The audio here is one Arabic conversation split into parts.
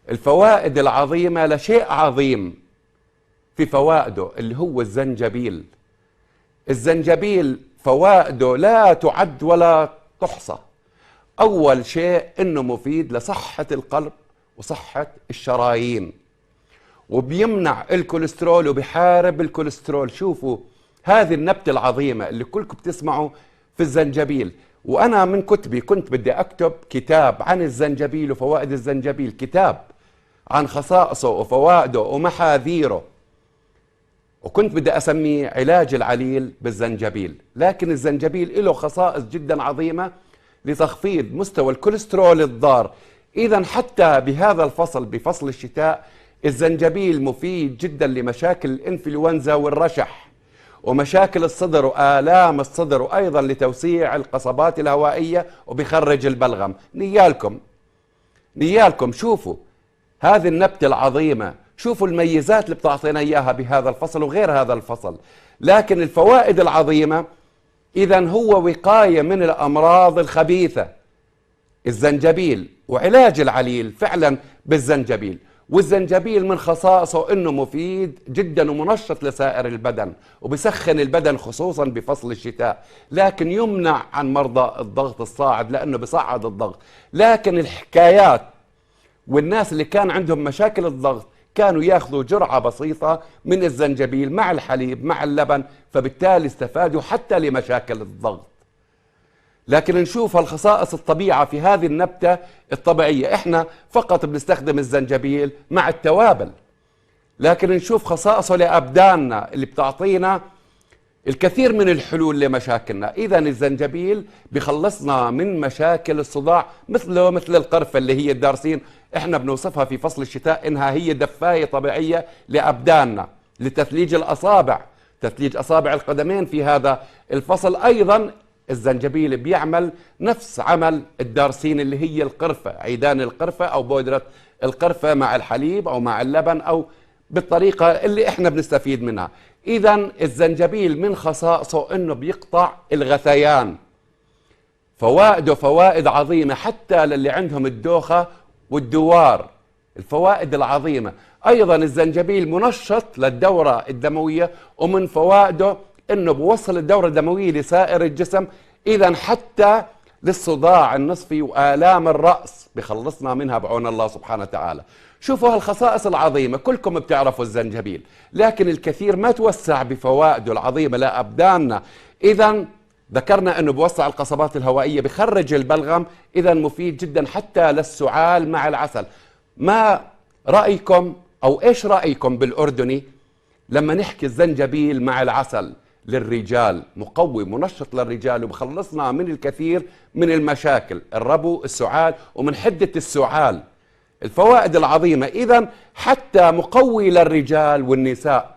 الفوائد العظيمة لشيء عظيم في فوائده اللي هو الزنجبيل. الزنجبيل فوائده لا تعد ولا تحصى. أول شيء إنه مفيد لصحة القلب وصحة الشرايين، وبيمنع الكوليسترول وبيحارب الكوليسترول. شوفوا هذه النبتة العظيمة اللي كلكم بتسمعوا في الزنجبيل. وأنا من كتبي كنت بدي أكتب كتاب عن الزنجبيل وفوائد الزنجبيل، كتاب عن خصائصه وفوائده ومحاذيره، وكنت بدي أسميه علاج العليل بالزنجبيل. لكن الزنجبيل له خصائص جدا عظيمة لتخفيض مستوى الكوليسترول الضار. إذا حتى بهذا الفصل، بفصل الشتاء، الزنجبيل مفيد جدا لمشاكل الإنفلونزا والرشح ومشاكل الصدر وآلام الصدر، وأيضا لتوسيع القصبات الهوائية وبيخرج البلغم. نيالكم شوفوا هذه النبتة العظيمة، شوفوا الميزات اللي بتعطينا إياها بهذا الفصل وغير هذا الفصل. لكن الفوائد العظيمة إذا هو وقاية من الأمراض الخبيثة الزنجبيل، وعلاج العليل فعلا بالزنجبيل. والزنجبيل من خصائصه انه مفيد جدا ومنشط لسائر البدن، وبسخن البدن خصوصا بفصل الشتاء. لكن يمنع عن مرضى الضغط الصاعد لانه بصعد الضغط. لكن الحكايات والناس اللي كان عندهم مشاكل الضغط كانوا ياخذوا جرعة بسيطة من الزنجبيل مع الحليب مع اللبن، فبالتالي استفادوا حتى لمشاكل الضغط. لكن نشوف الخصائص الطبيعة في هذه النبتة الطبيعية. احنا فقط بنستخدم الزنجبيل مع التوابل، لكن نشوف خصائصه لأبداننا اللي بتعطينا الكثير من الحلول لمشاكلنا. إذا الزنجبيل بخلصنا من مشاكل الصداع، مثل القرفة اللي هي الدارسين، احنا بنوصفها في فصل الشتاء انها هي دفاية طبيعية لأبداننا، لتثليج الأصابع، تثليج أصابع القدمين. في هذا الفصل أيضا الزنجبيل بيعمل نفس عمل الدارسين اللي هي القرفة، عيدان القرفة أو بودرة القرفة مع الحليب أو مع اللبن أو بالطريقة اللي احنا بنستفيد منها. إذا الزنجبيل من خصائصه انه بيقطع الغثيان. فوائده فوائد عظيمة حتى للي عندهم الدوخة والدوار، الفوائد العظيمة. أيضا الزنجبيل منشط للدورة الدموية، ومن فوائده انه بوصل الدورة الدموية لسائر الجسم. إذا حتى للصداع النصفي وآلام الرأس بخلصنا منها بعون الله سبحانه وتعالى. شوفوا هالخصائص العظيمة، كلكم بتعرفوا الزنجبيل، لكن الكثير ما توسع بفوائده العظيمة لأبداننا. إذا ذكرنا أنه بوسع القصبات الهوائية، بخرج البلغم، إذا مفيد جدا حتى للسعال مع العسل. ما رأيكم أو إيش رأيكم بالأردني لما نحكي الزنجبيل مع العسل للرجال؟ مقوي منشط للرجال وبخلصنا من الكثير من المشاكل، الربو، السعال، ومن حدة السعال. الفوائد العظيمة. إذا حتى مقوي للرجال والنساء،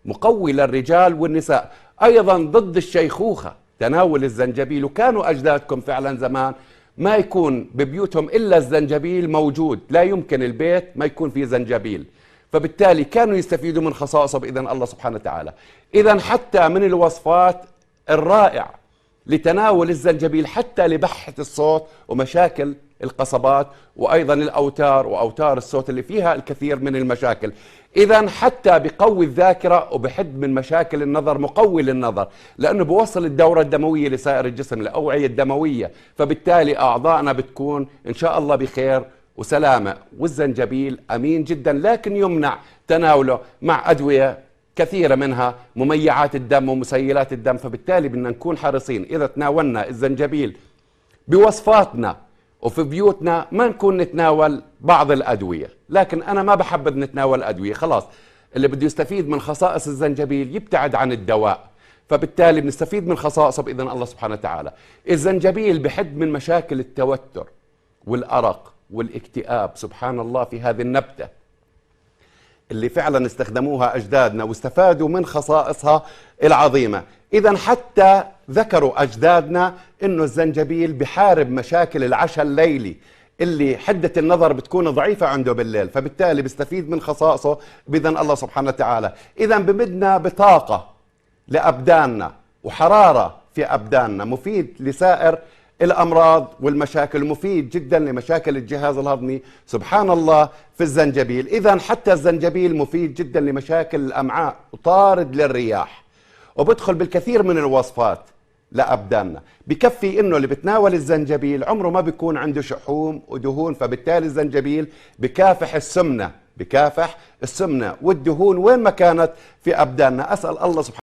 مقوي للرجال والنساء. أيضا ضد الشيخوخة تناول الزنجبيل. وكانوا أجدادكم فعلا زمان ما يكون ببيوتهم إلا الزنجبيل موجود، لا يمكن البيت ما يكون فيه زنجبيل، فبالتالي كانوا يستفيدوا من خصائصه بإذن الله سبحانه وتعالى. إذا حتى من الوصفات الرائعة لتناول الزنجبيل حتى لبحة الصوت ومشاكل القصبات، وأيضا الأوتار وأوتار الصوت اللي فيها الكثير من المشاكل. إذا حتى بقوي الذاكرة وبحد من مشاكل النظر، مقوي للنظر، لأنه بوصل الدورة الدموية لسائر الجسم، الأوعية الدموية، فبالتالي أعضائنا بتكون إن شاء الله بخير وسلامة. والزنجبيل أمين جدا، لكن يمنع تناوله مع أدوية كثيرة منها مميعات الدم ومسيلات الدم. فبالتالي بدنا نكون حريصين إذا تناولنا الزنجبيل بوصفاتنا وفي بيوتنا ما نكون نتناول بعض الأدوية. لكن أنا ما بحبذ نتناول أدوية، خلاص اللي بده يستفيد من خصائص الزنجبيل يبتعد عن الدواء، فبالتالي بنستفيد من خصائصه بإذن الله سبحانه وتعالى. الزنجبيل بحد من مشاكل التوتر والأرق والاكتئاب، سبحان الله، في هذه النبتة اللي فعلا استخدموها أجدادنا واستفادوا من خصائصها العظيمة. إذا حتى ذكروا أجدادنا إنه الزنجبيل بحارب مشاكل العشاء الليلي اللي حدة النظر بتكون ضعيفة عنده بالليل، فبالتالي بيستفيد من خصائصه بإذن الله سبحانه وتعالى. إذا بمدنا بطاقة لأبداننا وحرارة في أبداننا، مفيد لسائر الأمراض والمشاكل، مفيد جدا لمشاكل الجهاز الهضمي. سبحان الله في الزنجبيل. إذا حتى الزنجبيل مفيد جدا لمشاكل الأمعاء وطارد للرياح، وبدخل بالكثير من الوصفات لأبداننا. بكفي إنه اللي بتناول الزنجبيل عمره ما بيكون عنده شحوم ودهون، فبالتالي الزنجبيل بكافح السمنة، بكافح السمنة والدهون وين ما كانت في أبداننا. أسأل الله سبحانه